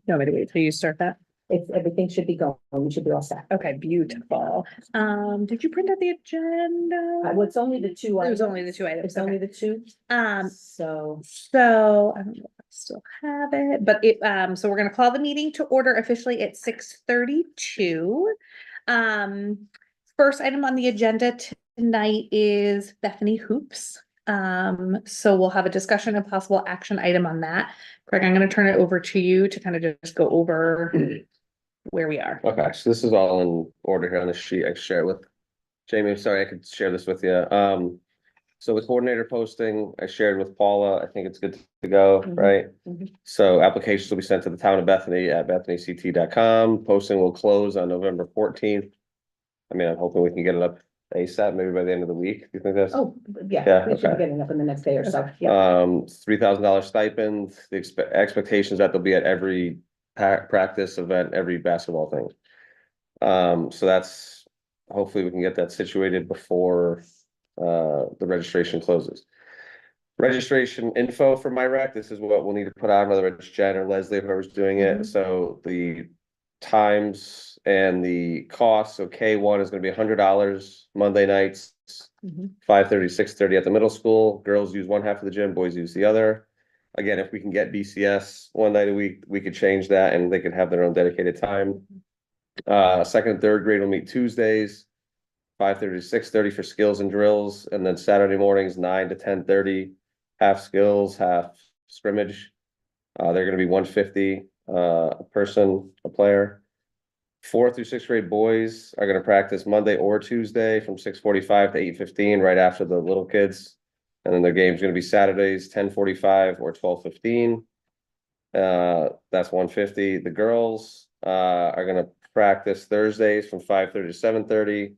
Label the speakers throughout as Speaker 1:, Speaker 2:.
Speaker 1: No, wait till you start that.
Speaker 2: Everything should be going, we should be all set.
Speaker 1: Okay, beautiful. Did you print out the agenda?
Speaker 2: What's only the two
Speaker 1: It was
Speaker 2: items?
Speaker 1: only the two items.
Speaker 2: It's only the two,
Speaker 1: So
Speaker 2: so
Speaker 1: I don't know if I still have it, but so we're gonna call the meeting to order officially at 6:32. First item on the agenda tonight is Bethany Hoops. So we'll have a discussion and possible action item on that. Craig, I'm gonna turn it over to you to kind of just go over where we are.
Speaker 3: Okay, so this is all in order here on the sheet. I can share it with Jamie. I'm sorry, I could share this with you. So the coordinator posting I shared with Paula, I think it's good to go, right? So applications will be sent to the town of Bethany at bethanyct.com. Posting will close on November 14th. I mean, I'm hoping we can get it up ASAP, maybe by the end of the week. Do you think that's?
Speaker 2: yeah, we should be getting up in the next day or so, yeah.
Speaker 3: $3,000 stipend. The expectations that they'll be at every practice event, every basketball thing. So that's, hopefully we can get that situated before the registration closes. Registration info for my rec, this is what we'll need to put on, whether it's Jen or Leslie, whoever's doing it. So the times and the cost, so K1 is gonna be $100 Monday nights, 5:30, 6:30 at the middle school. Girls use one half of the gym, boys use the other. Again, if we can get BCS one night a week, we could change that and they could have their own dedicated time. Second and third grade will meet Tuesdays, 5:30 to 6:30 for skills and drills, and then Saturday mornings, 9 to 10:30, half skills, half scrimmage. They're gonna be 150 a person, a player. 4th through 6th grade boys are gonna practice Monday or Tuesday from 6:45 to 8:15, right after the little kids. And then their game's gonna be Saturdays, 10:45 or 12:15. That's 150. The girls are gonna practice Thursdays from 5:30 to 7:30.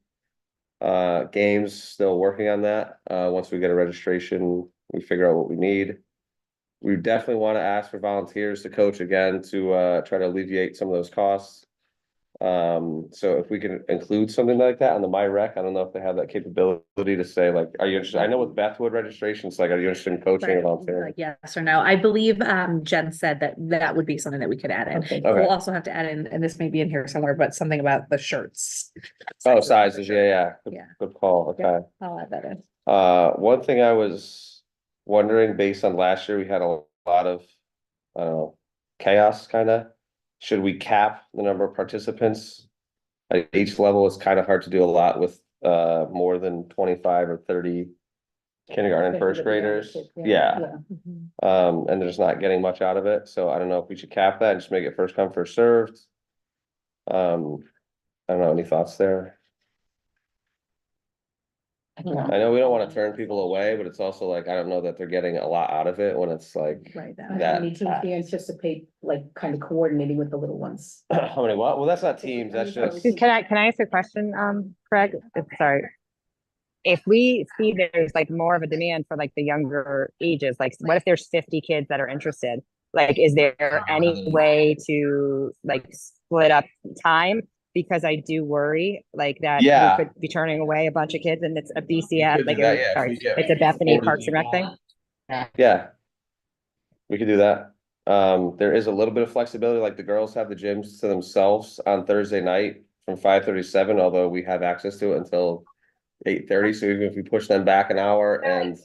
Speaker 3: Games, still working on that. Once we get a registration, we figure out what we need. We definitely want to ask for volunteers to coach again to try to alleviate some of those costs. So if we can include something like that on the My Rec, I don't know if they have that capability to say like, are you interested? I know with Bethwood registrations, like, are you interested in coaching or volunteering?
Speaker 1: Like yes or no. I believe Jen said that would be something that we could add in.
Speaker 2: Okay.
Speaker 1: We'll also have to add in, and this may be in here somewhere, but something about the shirts.
Speaker 3: Oh, sizes, yeah.
Speaker 1: Yeah.
Speaker 3: Good call, okay.
Speaker 1: I'll add that in.
Speaker 3: One thing I was wondering, based on last year, we had a lot of, I don't know, chaos, kinda. Should we cap the number of participants? At each level, it's kind of hard to do a lot with more than 25 or 30 kindergarten and first graders. Yeah. And they're just not getting much out of it, so I don't know if we should cap that and just make it first come, first served. I don't know, any thoughts there? I know we don't want to turn people away, but it's also like, I don't know that they're getting a lot out of it when it's like.
Speaker 1: Right.
Speaker 2: How many teams do you anticipate, like, kind of coordinating with the little ones?
Speaker 3: How many what? Well, that's not teams, that's just.
Speaker 4: Can I ask a question, Craig? Sorry. If we see there's like more of a demand for like the younger ages, like what if there's 50 kids that are interested? Like, is there any way to like split up time? Because I do worry like that
Speaker 3: Yeah.
Speaker 4: we could be turning away a bunch of kids and it's a BCF, like
Speaker 3: that, yeah,
Speaker 4: sorry, it's a Bethany Parks and Rec thing.
Speaker 3: Yeah. We could do that. There is a little bit of flexibility, like the girls have the gyms to themselves on Thursday night from 5:30 to 7, although we have access to it until 8:30. So even if we push them back an hour and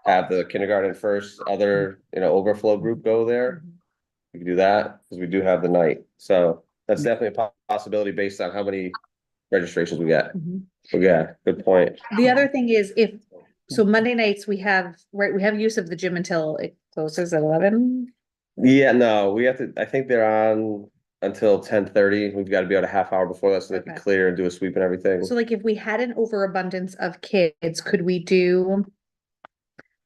Speaker 3: have the kindergarten first other, overflow group go there, we can do that because we do have the night. So that's definitely a possibility based on how many registrations we get. So yeah, good point.
Speaker 1: The other thing is so Monday nights we have use of the gym until it closes at 11.
Speaker 3: Yeah, no, we have to, I think they're on until 10:30. We've got to be out a half hour before that so they can clear and do a sweep and everything.
Speaker 1: So like if we had an overabundance of kids, could we do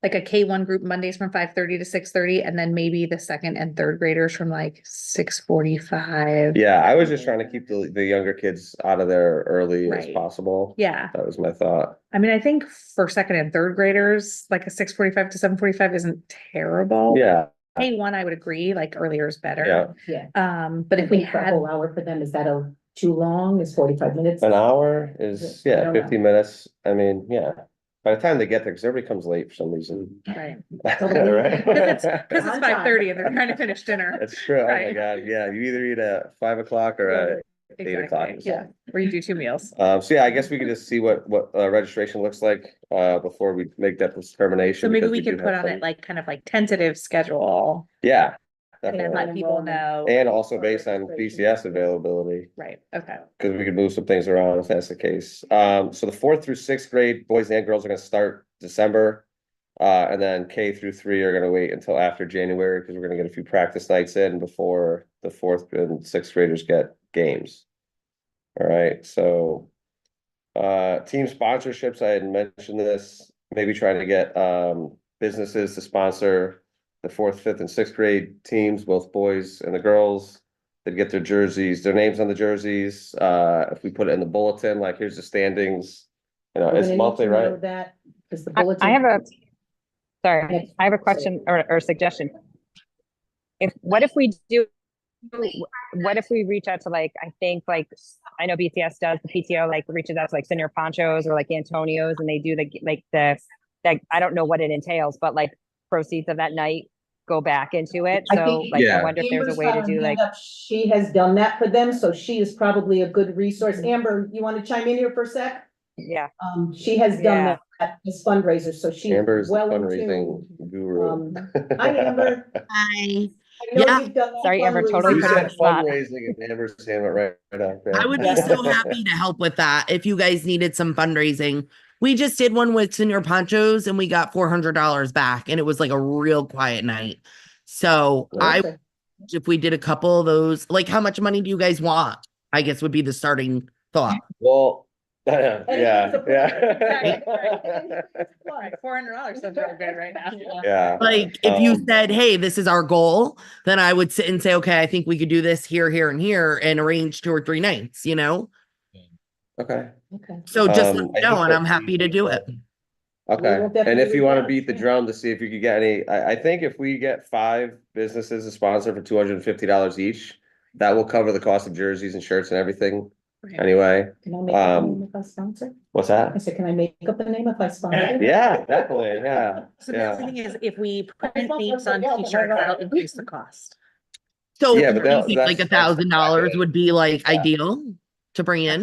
Speaker 1: like a K1 group Mondays from 5:30 to 6:30 and then maybe the second and third graders from like 6:45?
Speaker 3: Yeah, I was just trying to keep the younger kids out of there early as
Speaker 1: Right.
Speaker 3: possible.
Speaker 1: Yeah.
Speaker 3: That was my thought.
Speaker 1: I mean, I think for second and third graders, like a 6:45 to 7:45 isn't terrible.
Speaker 3: Yeah,
Speaker 1: K1, I would agree, like earlier is better.
Speaker 2: Yeah.
Speaker 1: But if we
Speaker 2: For a
Speaker 1: had,
Speaker 2: whole hour for them, is that too long? Is 45 minutes?
Speaker 3: an hour is,
Speaker 2: I don't know.
Speaker 3: 50 minutes. I mean, yeah, by the time they get there, because everybody comes late for some reason.
Speaker 1: Right.
Speaker 3: Right?
Speaker 1: Cause it's
Speaker 2: On time.
Speaker 1: 5:30 and they're trying to finish dinner.
Speaker 3: That's true. Oh my
Speaker 1: Right.
Speaker 3: God. Yeah, you either eat at 5 o'clock or at 8 o'clock.
Speaker 1: Exactly, yeah, or you do 2 meals.
Speaker 3: So yeah, I guess we could just see what registration looks like before we make that determination.
Speaker 1: So maybe
Speaker 3: because
Speaker 1: we
Speaker 3: do
Speaker 1: could put
Speaker 3: have
Speaker 1: on it
Speaker 3: some-
Speaker 1: like, kind of like tentative schedule
Speaker 3: Yeah,
Speaker 1: and then
Speaker 3: definitely.
Speaker 1: let people know.
Speaker 3: And also based on BCS availability,
Speaker 1: Right, okay.
Speaker 3: because we could move some things around if that's the case. So the 4th through 6th grade, boys and girls are gonna start December. And then K through 3 are gonna wait until after January, because we're gonna get a few practice nights in before the 4th and 6th graders get games. All right, so team sponsorships, I had mentioned this, maybe trying to get businesses to sponsor the 4th, 5th, and 6th grade teams, both boys and the girls. They'd get their jerseys, their names on the jerseys. If we put it in the bulletin, like here's the standings, you know,
Speaker 2: We're
Speaker 3: it's
Speaker 2: gonna need
Speaker 3: monthly,
Speaker 2: to know
Speaker 3: right?
Speaker 2: that, because the
Speaker 4: I
Speaker 2: bulletin.
Speaker 4: have a, sorry,
Speaker 2: Yes.
Speaker 4: I have a question or a suggestion. What if we do, what if we reach out to like, I think like, I know BCS does, the PTO like reaches out to like Senior Ponchos or like Antonio's, and they do like I don't know what it entails, but like proceeds of that night go back into it.
Speaker 2: I
Speaker 4: So
Speaker 2: think-
Speaker 4: like, I
Speaker 3: Yeah.
Speaker 4: wonder if there's a
Speaker 2: Amber's
Speaker 4: way to
Speaker 2: got her
Speaker 4: do
Speaker 2: hand
Speaker 4: like,
Speaker 2: up. She has done that for them, so she is probably a good resource. Amber, you want to chime in here for a sec?
Speaker 4: yeah,
Speaker 2: She has done
Speaker 4: Yeah.
Speaker 2: that as fundraiser, so she's
Speaker 3: Amber's the
Speaker 2: well in
Speaker 3: fundraising
Speaker 2: tune.
Speaker 3: guru.
Speaker 2: Hi, Amber.
Speaker 5: Hi.
Speaker 2: I know
Speaker 5: Yeah.
Speaker 2: you've done that
Speaker 4: Sorry, Amber, totally
Speaker 3: You
Speaker 4: put you on
Speaker 3: said
Speaker 4: the spot.
Speaker 3: fundraising and Amber's hand went right up. yeah.
Speaker 5: I would be so happy to help with that if you guys needed some fundraising. We just did one with Senior Ponchos and we got $400 back, and it was like a real quiet night. So
Speaker 2: Okay.
Speaker 5: if we did a couple of those, like how much money do you guys want? I guess would be the starting thought.
Speaker 3: Well, yeah,
Speaker 2: Anything to
Speaker 3: yeah.
Speaker 1: Right, $400 sounds really good right now.
Speaker 3: Yeah.
Speaker 5: Like if you
Speaker 3: Um,
Speaker 5: said, hey, this is our goal, then I would sit and say, okay, I think we could do this here, here, and here and arrange 2 or 3 nights, you know?
Speaker 3: Okay,
Speaker 2: Okay.
Speaker 5: So just let
Speaker 3: Um,
Speaker 5: me know and I'm happy to do it.
Speaker 3: okay.
Speaker 2: will
Speaker 3: And
Speaker 2: definitely
Speaker 3: if you want to
Speaker 2: advance,
Speaker 3: beat the
Speaker 2: yeah.
Speaker 3: drum to see if you could get any, I think if we get 5 businesses to sponsor for $250 each, that will cover the cost of jerseys and shirts and everything
Speaker 1: Right.
Speaker 3: anyway.
Speaker 2: Can I make up a
Speaker 3: Um,
Speaker 2: name if I sponsor?
Speaker 3: What's
Speaker 2: I
Speaker 3: that?
Speaker 2: said, can I make up a name if I sponsor?
Speaker 3: Yeah, definitely, yeah.
Speaker 1: So the
Speaker 3: Yeah.
Speaker 1: other thing is, if we print names on t-shirts, that'll increase the cost.
Speaker 5: So
Speaker 3: Yeah, but
Speaker 5: you think like
Speaker 3: that's
Speaker 5: $1,000 would be like
Speaker 3: Yeah.
Speaker 5: ideal to bring in?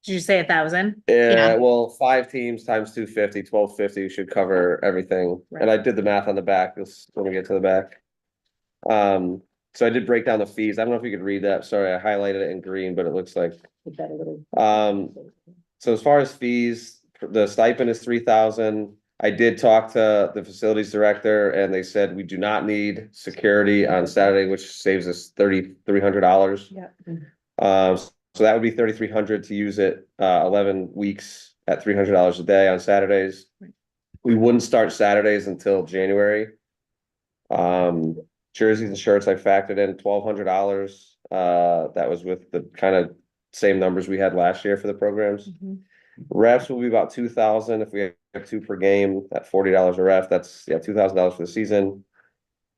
Speaker 1: Did you say 1,000?
Speaker 3: Yeah,
Speaker 5: Yeah.
Speaker 3: well, 5 teams times 250, 1250 should cover everything. And I did the math on the back, this, when we get to the back. So I did break down the fees. I don't know if you could read that. Sorry, I highlighted it in green, but it looks like,
Speaker 2: Put that a little-
Speaker 3: so as far as fees, the stipend is 3,000. I did talk to the facilities director and they said we do not need security on Saturday, which saves us $3,300.
Speaker 1: Yeah.
Speaker 3: So that would be 3,300 to use it 11 weeks at $300 a day on Saturdays.
Speaker 1: Right.
Speaker 3: We wouldn't start Saturdays until January. Jerseys and shirts, I factored in $1,200. That was with the kind of same numbers we had last year for the programs.
Speaker 1: Mhm.
Speaker 3: Refs will be about 2,000 if we have 2 per game at $40 a ref. That's $2,000 for the season.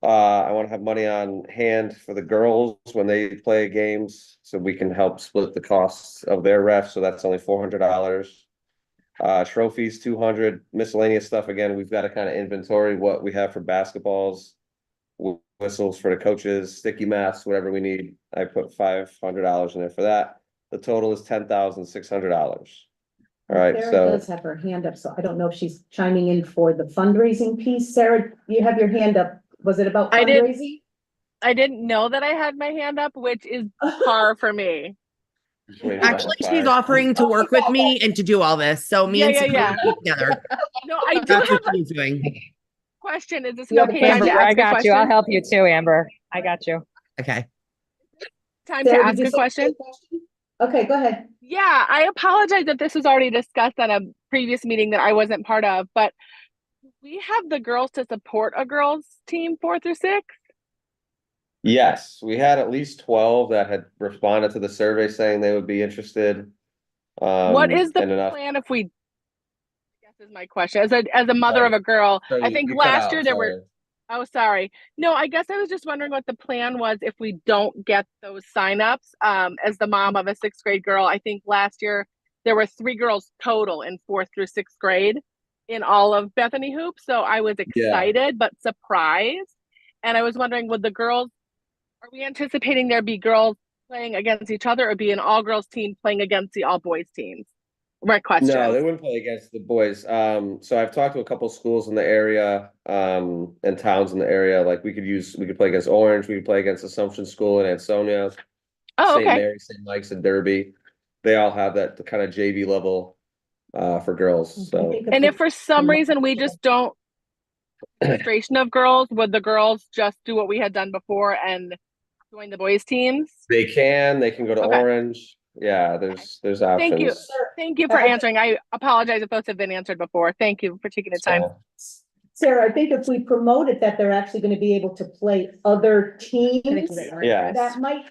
Speaker 3: I want to have money on hand for the girls when they play games, so we can help split the costs of their refs. So that's only $400. Trophies 200. Miscellaneous stuff. Again, we've got to kind of inventory what we have for basketballs, whistles for the coaches, sticky masks, whatever we need. I put $500 in there for that. The total is $10,600. All right,
Speaker 2: Sarah
Speaker 3: so
Speaker 2: does have her hand up, so I don't know if she's chiming in for the fundraising piece. Sarah, you have your hand up. Was it about
Speaker 6: I did.
Speaker 2: fundraising?
Speaker 6: I didn't know that I had my hand up, which is par for me.
Speaker 3: just waiting for that
Speaker 5: Actually,
Speaker 3: fire.
Speaker 5: she's offering to work with me and to do all this. So me and
Speaker 6: Yeah,
Speaker 5: Sarah
Speaker 6: yeah,
Speaker 5: will work together.
Speaker 6: No, I do
Speaker 5: That's
Speaker 6: have
Speaker 5: what
Speaker 6: a
Speaker 5: she's doing.
Speaker 6: question. Is this
Speaker 2: You
Speaker 6: an
Speaker 2: have a
Speaker 6: okay time
Speaker 2: question?
Speaker 6: to
Speaker 4: Amber, I
Speaker 6: ask a
Speaker 4: got you. I'll
Speaker 6: question?
Speaker 4: help you too, Amber. I got you.
Speaker 5: Okay.
Speaker 6: Time to
Speaker 2: Sarah,
Speaker 6: ask
Speaker 2: did you
Speaker 6: a
Speaker 2: say-
Speaker 6: question?
Speaker 2: Okay, go ahead.
Speaker 6: Yeah, I apologize if this was already discussed on a previous meeting that I wasn't part of, but we have the girls to support a girls team 4 through 6.
Speaker 3: Yes, we had at least 12 that had responded to the survey saying they would be interested.
Speaker 6: What is the
Speaker 3: and enough.
Speaker 6: plan if we? I guess is my question. As a mother of a girl,
Speaker 3: Sorry,
Speaker 6: I think
Speaker 3: you cut
Speaker 6: last
Speaker 3: out,
Speaker 6: year there were.
Speaker 3: sorry.
Speaker 6: Oh, sorry. No, I guess I was just wondering what the plan was if we don't get those signups. As the mom of a 6th grade girl, I think last year there were 3 girls total in 4th through 6th grade. in all of Bethany hoops, so I was excited but surprised. And I was wondering, would the girls, are we anticipating there be girls playing against each other or be an all girls team playing against the all boys teams? My question.
Speaker 3: No, they wouldn't play against the boys. So I've talked to a couple schools in the area, and towns in the area. Like we could play against Orange, we could play against Assumption School in Ansonia,
Speaker 6: Oh,
Speaker 3: St.
Speaker 6: okay.
Speaker 3: Mary, St. Mike's and Derby. They all have that kind of JV level for girls. So
Speaker 6: And if for some reason we just don't registration of girls, would the girls just do what we had done before and join the boys teams?
Speaker 3: they can go to
Speaker 6: Okay.
Speaker 3: Orange. Yeah, there's
Speaker 6: Thank you.
Speaker 3: options.
Speaker 6: Thank you for answering. I apologize if those have been answered before. Thank you for taking the time.
Speaker 2: Sarah, I think if we promote it, that they're actually gonna be able to play other teams,
Speaker 3: Yeah.
Speaker 2: that might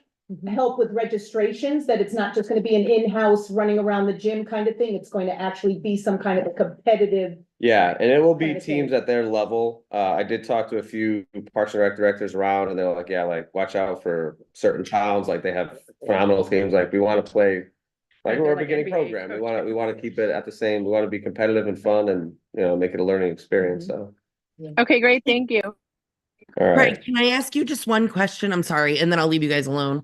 Speaker 2: help with registrations, that it's not just gonna be an in-house running around the gym kind of thing. It's going to actually be some kind of a competitive.
Speaker 3: Yeah, and it will be
Speaker 2: Kind of
Speaker 3: teams
Speaker 2: thing.
Speaker 3: at their level. I did talk to a few Parks and Rec directors around and they're like, yeah, like watch out for certain towns. Like they have phenomenal teams. Like we want to play like
Speaker 1: They're
Speaker 3: we're a
Speaker 1: like
Speaker 3: beginning
Speaker 1: NBA
Speaker 3: program.
Speaker 1: coach.
Speaker 3: We want to keep it at the same, we want to be competitive and fun and, make it a learning experience. So,
Speaker 6: Okay, great. Thank you.
Speaker 3: all right.
Speaker 5: Craig, can I ask you just one question? I'm sorry, and then I'll leave you guys alone.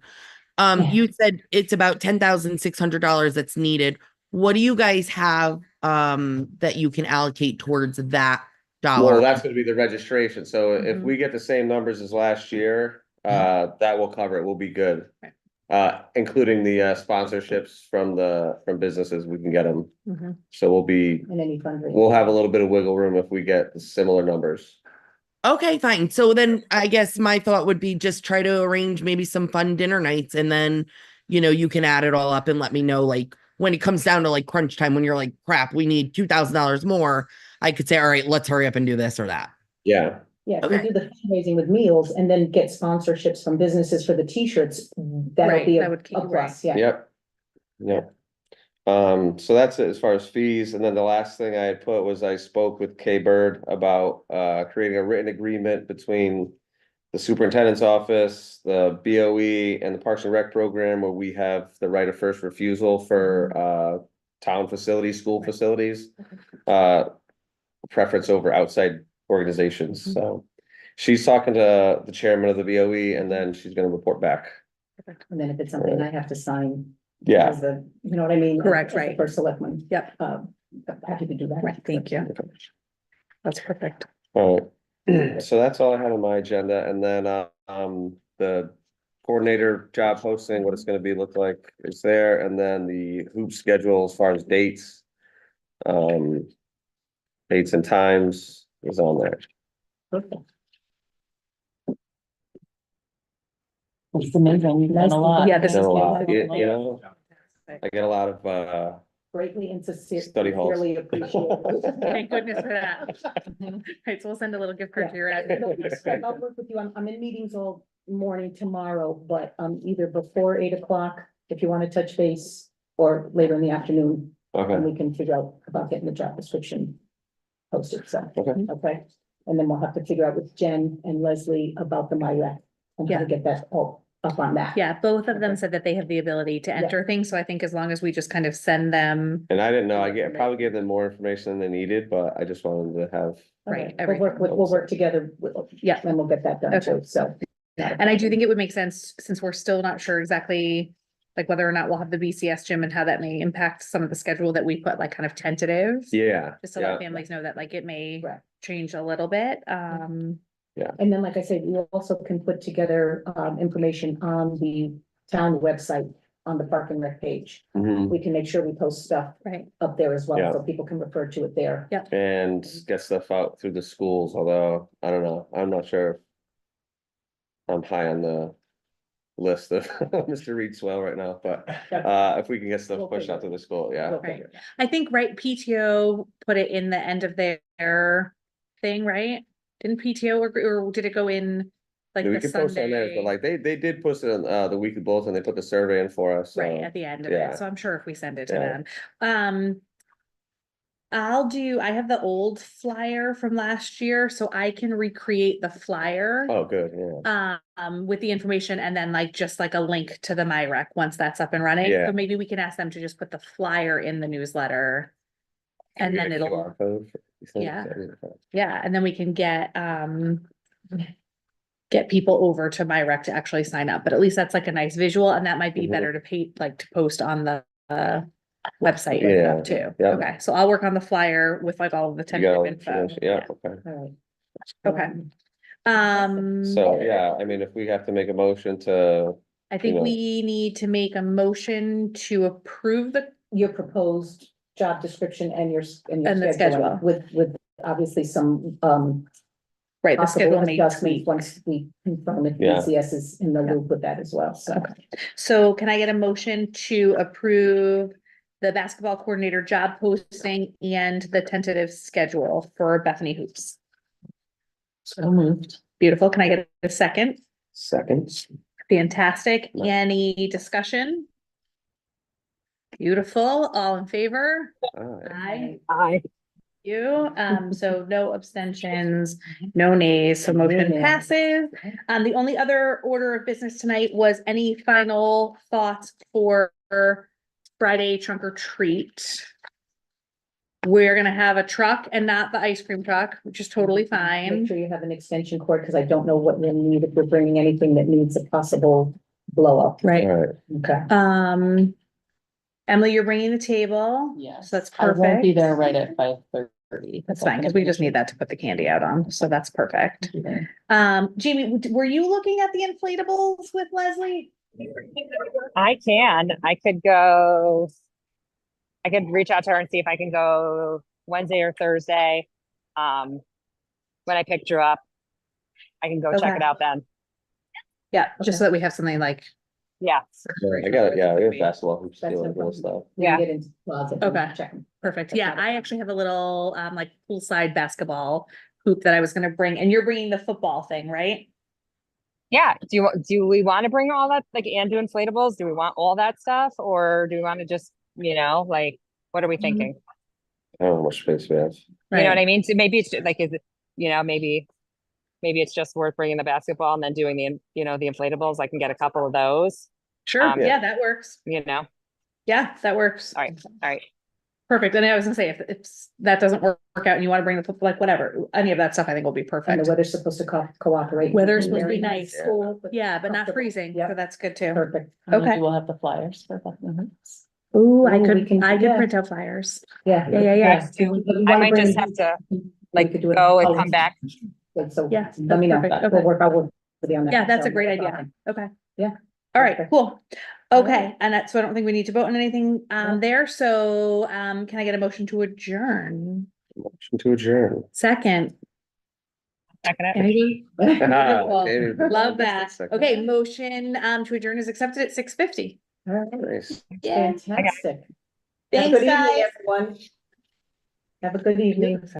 Speaker 2: Yeah.
Speaker 5: You said it's about $10,600 that's needed. What do you guys have that you can allocate towards that dollar?
Speaker 3: Well, that's gonna be the registration. So if
Speaker 1: Mhm.
Speaker 3: we get the same numbers as last year, that will cover it. We'll be good.
Speaker 1: Right.
Speaker 3: Including the sponsorships from businesses, we can get them.
Speaker 1: Mhm.
Speaker 3: So we'll be,
Speaker 2: In any fundraising.
Speaker 3: we'll have a little bit of wiggle room if we get similar numbers.
Speaker 5: Okay, fine. So then I guess my thought would be just try to arrange maybe some fun dinner nights and then, you can add it all up and let me know like when it comes down to like crunch time when you're like, crap, we need $2,000 more. I could say, all right, let's hurry up and do this or that.
Speaker 3: Yeah,
Speaker 2: Yeah, if we
Speaker 5: Okay.
Speaker 2: do the fundraising with meals and then get sponsorships from businesses for the t-shirts, that'll
Speaker 1: Right,
Speaker 2: be
Speaker 1: that
Speaker 2: a
Speaker 1: would keep-
Speaker 2: plus, yeah.
Speaker 3: yep. Yep. So that's it as far as fees. And then the last thing I had put was I spoke with Kay Bird about creating a written agreement between the superintendent's office, the BOE and the Parks and Rec program where we have the right of first refusal for town facilities, school facilities. Preference over outside organizations. So she's talking to the chairman of the BOE and then she's gonna report back.
Speaker 2: And then if it's something I have to sign.
Speaker 3: Yeah.
Speaker 2: As the, you know what I mean?
Speaker 1: Correct,
Speaker 2: as the
Speaker 1: right.
Speaker 2: First selectman.
Speaker 1: Yep.
Speaker 2: Happy to do that.
Speaker 1: Right, thank you. That's perfect.
Speaker 3: All right, so that's all I have on my agenda, and then, the coordinator job posting, what it's gonna be look like is there, and then the hoop schedule as far as dates. Dates and times is on there.
Speaker 2: Perfect.
Speaker 7: It's amazing, you've done a lot.
Speaker 1: Yeah, this
Speaker 3: Done
Speaker 1: is
Speaker 3: a lot,
Speaker 2: Yeah.
Speaker 3: you know, I get a lot of,
Speaker 2: Greatly and
Speaker 3: Study halls.
Speaker 2: sincerely appreciated.
Speaker 1: Thank goodness for that. Right, so we'll send a little gift card to your ad.
Speaker 2: I'll work with you. I'm in meetings all morning tomorrow, but either before 8 o'clock, if you want to touch base, or later in the afternoon, and
Speaker 3: okay,
Speaker 2: we can figure out about getting the job description posted, so.
Speaker 3: okay,
Speaker 2: Okay, and then we'll have to figure out with Jen and Leslie about the MyRec and how to
Speaker 1: Yeah.
Speaker 2: get that all up on that.
Speaker 1: Yeah, both of them
Speaker 2: Okay.
Speaker 1: said that they have the ability to
Speaker 2: Yeah.
Speaker 1: enter things, so I think as long as we just kind of send them.
Speaker 3: and I didn't know, probably gave them more information than they needed, but I just wanted to have.
Speaker 1: Right,
Speaker 2: Okay, we'll work together,
Speaker 1: Yeah.
Speaker 2: and we'll get that done
Speaker 1: Okay.
Speaker 2: too, so.
Speaker 1: And I do think it would make sense, since we're still not sure exactly, like whether or not we'll have the BCS gym and how that may impact some of the schedule that we put like kind of tentative.
Speaker 3: Yeah,
Speaker 1: Just to
Speaker 3: yeah,
Speaker 1: let families know that like it may
Speaker 2: Right.
Speaker 1: change a little bit,
Speaker 2: And then, like I said, we also can put together information on the town website, on the Park and Rec page.
Speaker 3: mhm.
Speaker 2: We can make sure we post stuff
Speaker 1: right,
Speaker 2: up there as well,
Speaker 3: Yeah.
Speaker 2: so people can refer to it there.
Speaker 3: And get stuff out through the schools, although, I don't know, I'm not sure. If I'm high on the list of Mr. Reed Swell right now, but if we can get stuff
Speaker 2: We'll
Speaker 3: pushed out to the school, yeah.
Speaker 2: We'll
Speaker 1: right.
Speaker 2: figure it out.
Speaker 1: I think, right, PTO put it in the end of their thing, right? Didn't PTO or did it go in like
Speaker 3: We
Speaker 1: the
Speaker 3: could post on theirs,
Speaker 1: Sunday?
Speaker 3: but like they did post it on the weekly bulletin, they put the survey in for us,
Speaker 1: Right,
Speaker 3: so.
Speaker 1: at the end of
Speaker 3: yeah.
Speaker 1: it, so I'm sure if we send it to
Speaker 3: Yeah.
Speaker 1: them. I have the old flyer from last year, so I can recreate the flyer.
Speaker 3: Oh, good, yeah.
Speaker 1: With the information and then like just like a link to the MyRec once that's up and running.
Speaker 3: Yeah.
Speaker 1: So maybe we can ask them to just put the flyer in the newsletter. And then
Speaker 3: Get a
Speaker 1: it'll,
Speaker 3: QR code. You think?
Speaker 1: Yeah. Yeah, and then we can get people over to my rec to actually sign up, but at least that's like a nice visual, and that might be
Speaker 3: Mhm.
Speaker 1: better to pay, like, to post on the website and
Speaker 3: Yeah,
Speaker 1: stuff too.
Speaker 3: yeah.
Speaker 1: Okay, so I'll work on the flyer with like all of the
Speaker 3: You got all
Speaker 1: tentative
Speaker 3: the
Speaker 1: info.
Speaker 3: information? Yeah, okay.
Speaker 2: All right.
Speaker 1: Okay.
Speaker 3: So, yeah, I mean, if we have to make a motion to,
Speaker 1: I think
Speaker 3: know.
Speaker 1: we need to make a motion to approve
Speaker 2: Your proposed job description and your,
Speaker 1: And the schedule.
Speaker 2: with obviously some,
Speaker 1: right, the schedule
Speaker 2: possible
Speaker 1: may
Speaker 2: adjustments
Speaker 1: tweak.
Speaker 2: once we confirm if
Speaker 3: Yeah.
Speaker 2: BCS is in the
Speaker 1: Yeah.
Speaker 2: loop with that as well, so.
Speaker 1: Okay. So can I get a motion to approve the basketball coordinator job posting and the tentative schedule for Bethany Hoops?
Speaker 7: So moved.
Speaker 1: Beautiful. Can I get a second?
Speaker 3: Second.
Speaker 1: Fantastic.
Speaker 3: No.
Speaker 1: Any discussion? Beautiful. All in favor?
Speaker 3: Alright.
Speaker 1: Aye. You, so no abstentions, no nays, so motion
Speaker 2: Yeah.
Speaker 1: passes. The only other order of business tonight was any final thoughts for Friday trunk or treat? We're gonna have a truck and not the ice cream truck, which is totally
Speaker 2: Make
Speaker 1: fine.
Speaker 2: sure you have an extension cord, because I don't know what you'll need if you're bringing anything that needs a possible blow up.
Speaker 1: Right.
Speaker 3: Alright,
Speaker 2: Okay.
Speaker 1: Emily, you're bringing the table.
Speaker 7: Yes.
Speaker 1: So that's
Speaker 7: I won't be
Speaker 1: perfect.
Speaker 7: there right at 5:30.
Speaker 1: That's fine, because we just need that to put the candy out on, so that's perfect. Jamie, were you looking at the inflatables with Leslie?
Speaker 4: I can, I could go. I could reach out to her and see if I can go Wednesday or Thursday. When I picked you up, I can go check
Speaker 1: Okay.
Speaker 4: it out then.
Speaker 1: Yeah, just so that we have something like.
Speaker 4: Yeah,
Speaker 3: I got it, yeah, I got basketball, hoops,
Speaker 2: That's
Speaker 3: stealing
Speaker 2: no
Speaker 3: little
Speaker 2: problem.
Speaker 3: stuff.
Speaker 2: We
Speaker 4: Yeah.
Speaker 2: can get into the closet. and
Speaker 1: Okay.
Speaker 2: check 'em.
Speaker 1: Perfect.
Speaker 2: That's
Speaker 1: Yeah,
Speaker 2: not a
Speaker 1: I
Speaker 2: problem.
Speaker 1: actually have a little, like poolside basketball hoop that I was gonna bring, and you're bringing the football thing, right?
Speaker 4: yeah. Do we want to bring all that, like, and do inflatables? Do we want all that stuff, or do we want to just, like, what are we thinking?
Speaker 3: I don't know how much space we have.
Speaker 4: You know what I mean? So maybe it's like, is it, maybe it's just worth bringing the basketball and then doing the inflatables. I can get a couple of those,
Speaker 1: Sure,
Speaker 4: Yeah.
Speaker 1: yeah, that works. Yeah, that works.
Speaker 4: All right.
Speaker 1: Perfect. And I was gonna say, if that doesn't work out and you wanna bring the, like, whatever, any of that stuff, I think will be
Speaker 2: And the
Speaker 1: perfect.
Speaker 2: weather's supposed to cooperate.
Speaker 1: Weather's supposed to
Speaker 2: Very
Speaker 1: be nice.
Speaker 3: Yeah.
Speaker 2: Cool,
Speaker 1: Yeah, but not
Speaker 2: comfortable.
Speaker 1: freezing,
Speaker 2: Yep.
Speaker 1: so that's good too.
Speaker 2: Perfect.
Speaker 1: Okay.
Speaker 7: We'll have the flyers for that.
Speaker 1: Ooh, I
Speaker 2: Ooh, we
Speaker 1: could
Speaker 2: can-
Speaker 1: print
Speaker 2: yeah.
Speaker 1: out flyers.
Speaker 2: Yeah.
Speaker 1: Yeah.
Speaker 4: I might just have to like go and come back.
Speaker 2: So,
Speaker 1: Yeah,
Speaker 2: let me know.
Speaker 1: that's perfect.
Speaker 2: We'll
Speaker 1: Okay.
Speaker 2: work, I'll work with you on that.
Speaker 1: Yeah, that's
Speaker 2: So,
Speaker 1: a great
Speaker 2: no
Speaker 1: idea.
Speaker 2: problem.
Speaker 1: Okay.
Speaker 2: Yeah.
Speaker 1: All right,
Speaker 2: Perfect.
Speaker 1: cool.
Speaker 2: All
Speaker 1: Okay, and so I don't think we need to vote on anything
Speaker 2: No.
Speaker 1: there, so can I get a motion to adjourn?
Speaker 3: Motion to adjourn.
Speaker 1: Second.
Speaker 4: Second it.
Speaker 1: Anybody?
Speaker 3: Jamie.
Speaker 1: Love that.
Speaker 3: Second.
Speaker 1: Okay, motion to adjourn is accepted at 6:50.
Speaker 2: All right.
Speaker 3: Nice.
Speaker 1: Yeah.
Speaker 2: Fantastic. Have a
Speaker 1: Thanks,
Speaker 2: good evening,
Speaker 1: guys.
Speaker 2: everyone. Have a good evening.